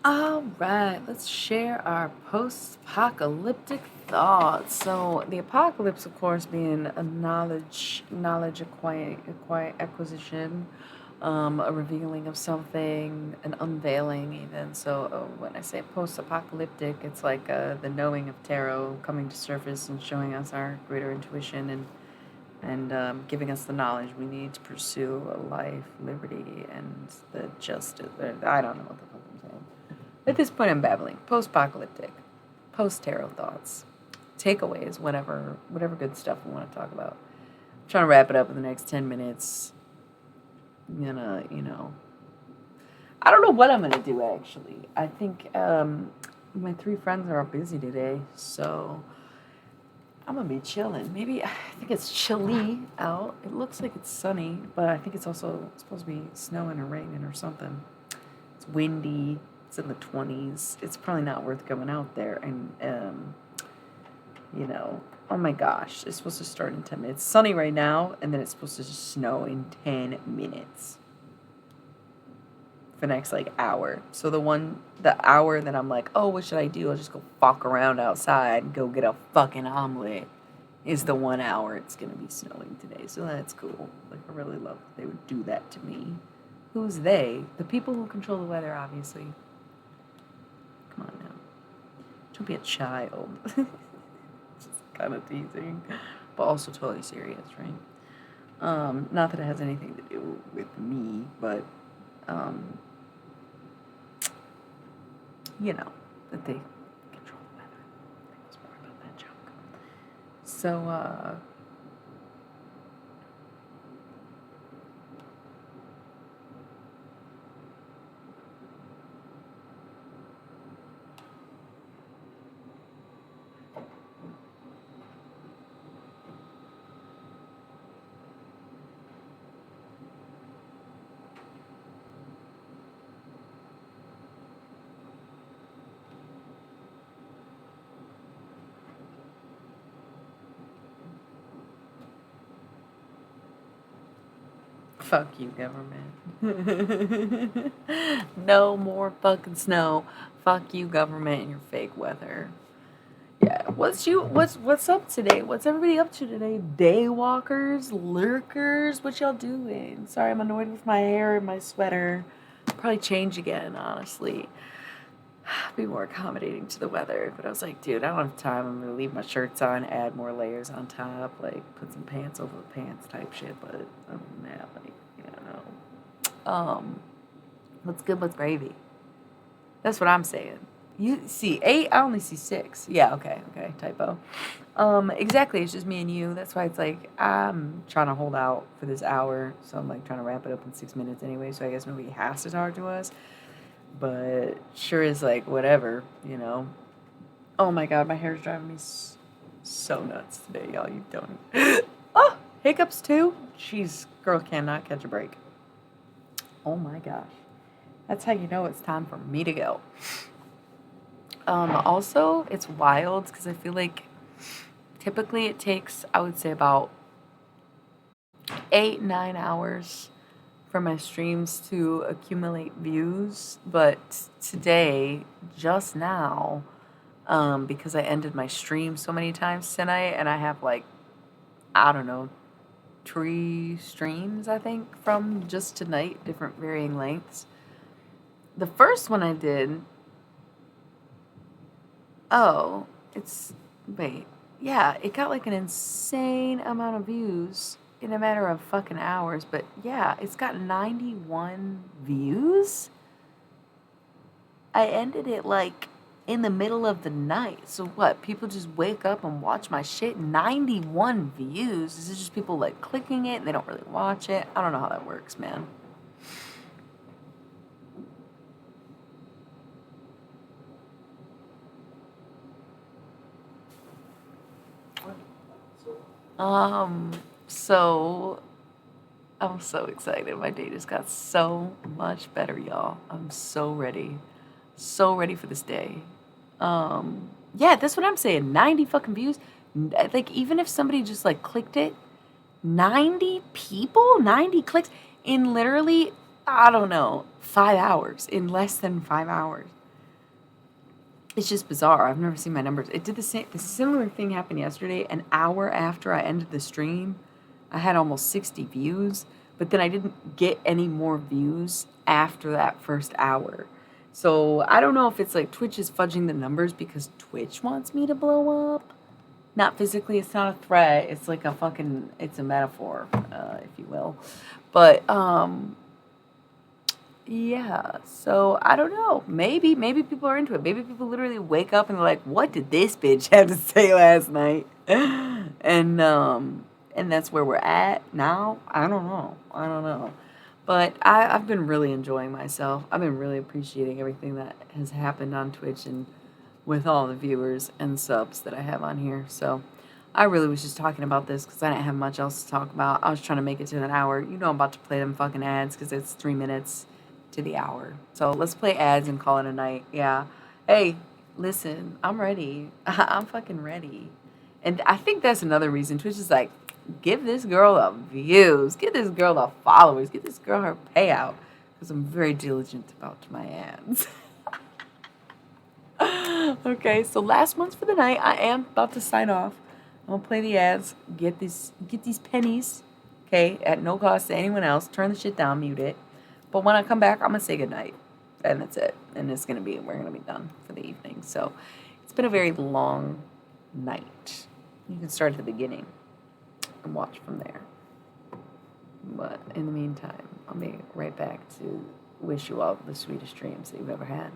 All right, let's share our post-apocalyptic thoughts. So, the apocalypse, of course, being a acquisition, a revealing of something, an unveiling, even. So, when I say post-apocalyptic, it's like the knowing of tarot coming to surface and showing us our greater intuition and giving us the knowledge we need to pursue a life, liberty, and the justice. I don't know what the fuck I'm saying. At this point, I'm babbling. Post-apocalyptic, post-tarot thoughts, takeaways, whatever good stuff we want to talk about. I'm trying to wrap it up in the next 10 minutes. I'm gonna, I don't know what I'm gonna do actually. I think my three friends are busy today, so I'm gonna be chilling. Maybe I think it's chilly out. It looks like it's sunny, but I think it's also supposed to be snowing or raining or something. It's windy. It's in the 20s. It's probably not worth going out there. And, oh my gosh, it's supposed to start in 10 minutes. It's sunny right now, and then it's supposed to snow in 10 minutes for the next, hour. So the hour that I'm like, oh, what should I do? I'll just go fuck around outside and go get a fucking omelet is the 1 hour it's going to be snowing today. So that's cool. I really love that they would do that to me. Who's they? The people who control the weather, obviously. Come on now. Don't be a child. Just kind of teasing. But also totally serious, right? Not that it has anything to do with me, but, that they control the weather. I think it was more about that joke. So, fuck you, government. No more fucking snow. Fuck you, government, and your fake weather. Yeah. What's up today? What's everybody up to today? Daywalkers, lurkers, what y'all doing? Sorry, I'm annoyed with my hair and my sweater. Probably change again, honestly. Be more accommodating to the weather. But I was like, dude, I don't have time. I'm gonna leave my shirts on, add more layers on top, put some pants over the pants type shit. But other than that, what's good with gravy? That's what I'm saying. You see 8, I only see 6. Yeah, okay, typo. Exactly, it's just me and you. That's why it's like I'm trying to hold out for this hour, so I'm trying to wrap it up in 6 minutes anyway, so I guess nobody has to talk to us. But sure is whatever, Oh my god, my hair's driving me so nuts today, y'all. You don't. Oh, hiccups too? Jeez, girl cannot catch a break. Oh my gosh. That's how you know it's time for me to go. Also, it's wild because I feel like typically it takes, I would say, about 8-9 hours for my streams to accumulate views. But today, just now, because I ended my stream so many times tonight, and I have I don't know, 3 streams, I think, from just tonight, different varying lengths. The first one I did, yeah, it got an insane amount of views in a matter of fucking hours, but yeah, it's got 91 views. I ended it in the middle of the night. So what? People just wake up and watch my shit? 91 views? Is it just people clicking it and they don't really watch it? I don't know how that works, man. So I'm so excited. My day just got so much better, y'all. I'm so ready. So ready for this day. Yeah, that's what I'm saying. 90 fucking views. Even if somebody just clicked it, 90 people, 90 clicks in literally, I don't know, 5 hours, in less than 5 hours. It's just bizarre. I've never seen my numbers. It did the similar thing happened yesterday. An hour after I ended the stream, I had almost 60 views, but then I didn't get any more views after that first hour. So I don't know if it's like Twitch is fudging the numbers because Twitch wants me to blow up. Not physically, it's not a threat. It's like a fucking, it's a metaphor, if you will. But yeah, so I don't know. Maybe people are into it. Maybe people literally wake up and they're like, "What did this bitch have to say last night?" And that's where we're at now. I don't know. I don't know. But I've been really enjoying myself. I've been really appreciating everything that has happened on Twitch and with all the viewers and subs that I have on here. So I really was just talking about this because I didn't have much else to talk about. I was trying to make it to an hour. You know I'm about to play them fucking ads because it's 3 minutes to the hour. So let's play ads and call it a night. Yeah. Hey, listen, I'm ready. I'm fucking ready. And I think that's another reason Twitch is like, give this girl the views, give this girl the followers, give this girl her payout. Because I'm very diligent about my ads. Okay, so last one's for the night. I am about to sign off. I'm gonna play the ads, get these pennies, okay, at no cost to anyone else. Turn the shit down, mute it. But when I come back, I'm gonna say goodnight. And that's it. And we're gonna be done for the evening. So it's been a very long night. You can start at the beginning and watch from there. But in the meantime, I'll be right back to wish you all the sweetest dreams that you've ever had.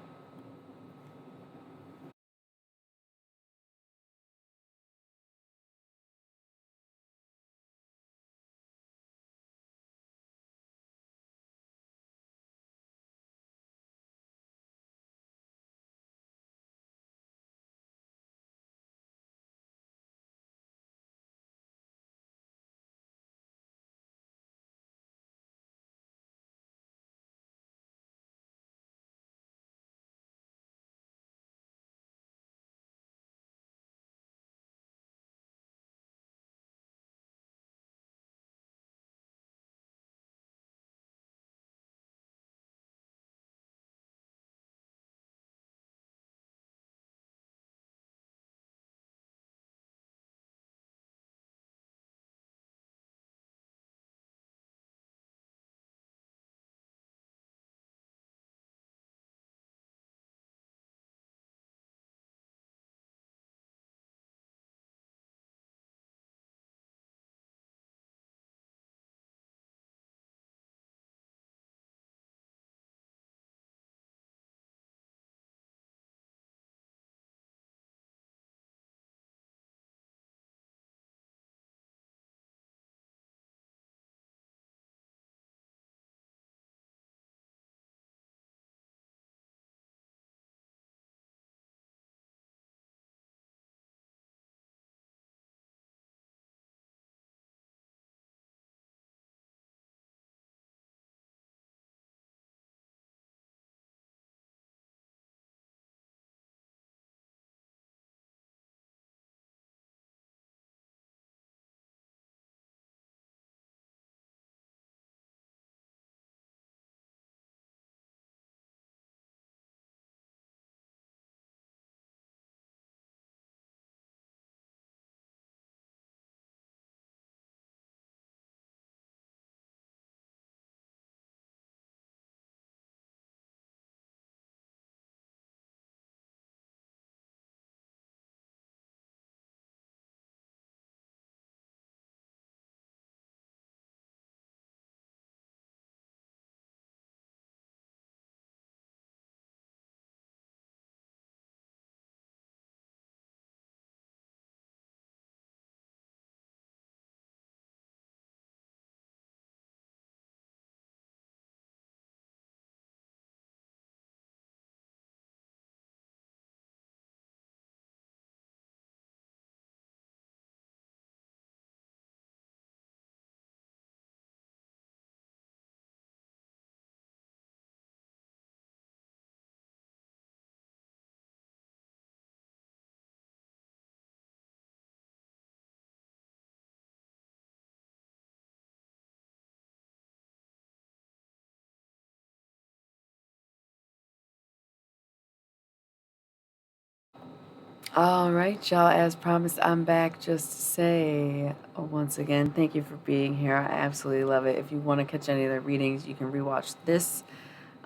All right, y'all. As promised, I'm back just to say once again, thank you for being here. I absolutely love it. If you want to catch any of the readings, you can rewatch this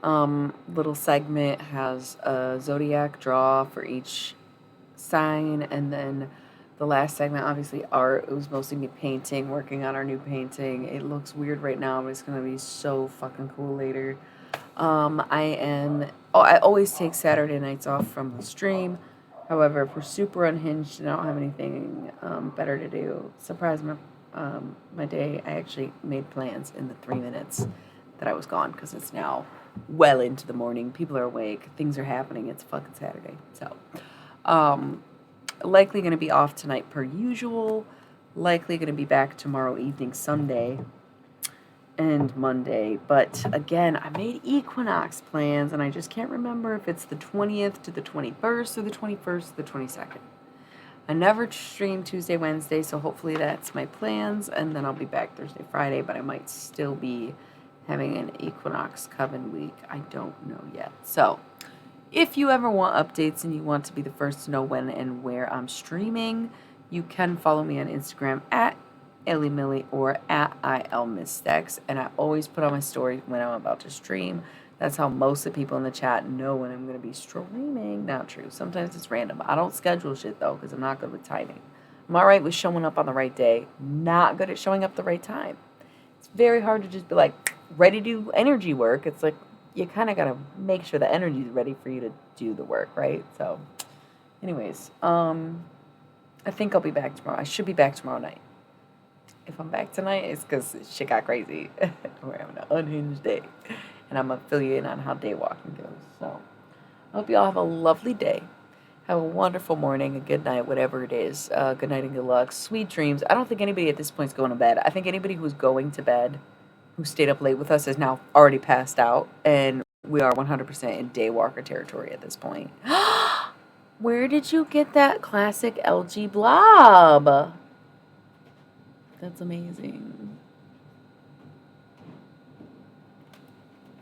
little segment. Has a zodiac draw for each sign, and then the last segment, obviously art. It was mostly me painting, working on our new painting. It looks weird right now, but it's gonna be so fucking cool later. I always take Saturday nights off from the stream. However, if we're super unhinged and I don't have anything better to do, surprise my day, I actually made plans in the 3 minutes that I was gone because it's now well into the morning. People are awake. Things are happening. It's fucking Saturday. So, um, likely going to be off tonight per usual. Likely going to be back tomorrow evening, Sunday and Monday. But again, I made equinox plans and I just can't remember if it's the 20th to the 21st or the 21st to the 22nd. I never stream Tuesday, Wednesday, so hopefully that's my plans. And then I'll be back Thursday, Friday, but I might still be having an equinox coven week. I don't know yet. So if you ever want updates and you want to be the first to know when and where I'm streaming, you can follow me on Instagram at Ellie Millie or at ILMisstex. And I always put on my story when I'm about to stream. That's how most of the people in the chat know when I'm going to be streaming. Not true. Sometimes it's random. I don't schedule shit though because I'm not good with timing. I'm all right with showing up on the right day, not good at showing up the right time. It's very hard to just be like ready to do energy work. It's like you kind of got to make sure the energy is ready for you to do the work, right? So, anyways, I think I'll be back tomorrow. I should be back tomorrow night. If I'm back tonight, it's because shit got crazy. We're having an unhinged day. And I'm going to fill you in on how day walking goes. So, I hope you all have a lovely day. Have a wonderful morning, a good night, whatever it is. Good night and good luck. Sweet dreams. I don't think anybody at this point is going to bed. I think anybody who's going to bed, who stayed up late with us, is now already passed out. And we are 100% in daywalker territory at this point. Where did you get that classic LG blob? That's amazing.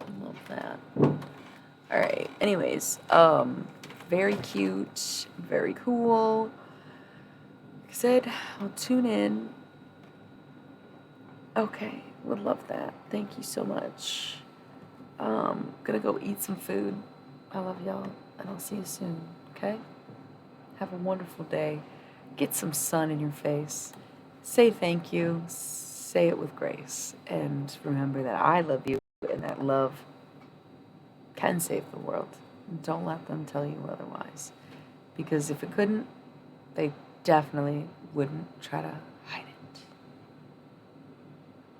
I love that. All right. Anyways, very cute, very cool. Like I said, I'll tune in. Okay, would love that. Thank you so much. Gonna go eat some food. I love y'all, and I'll see you soon. Okay? Have a wonderful day. Get some sun in your face. Say thank you. Say it with grace. And remember that I love you and that love can save the world. Don't let them tell you otherwise. Because if it couldn't, they definitely wouldn't try to hide it.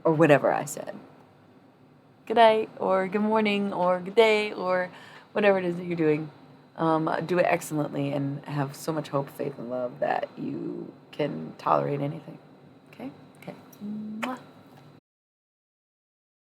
Or whatever I said. Good night, or good morning, or good day, or whatever it is that you're doing. Do it excellently and have so much hope, faith, and love that you can tolerate anything. Okay? Okay. Mwah.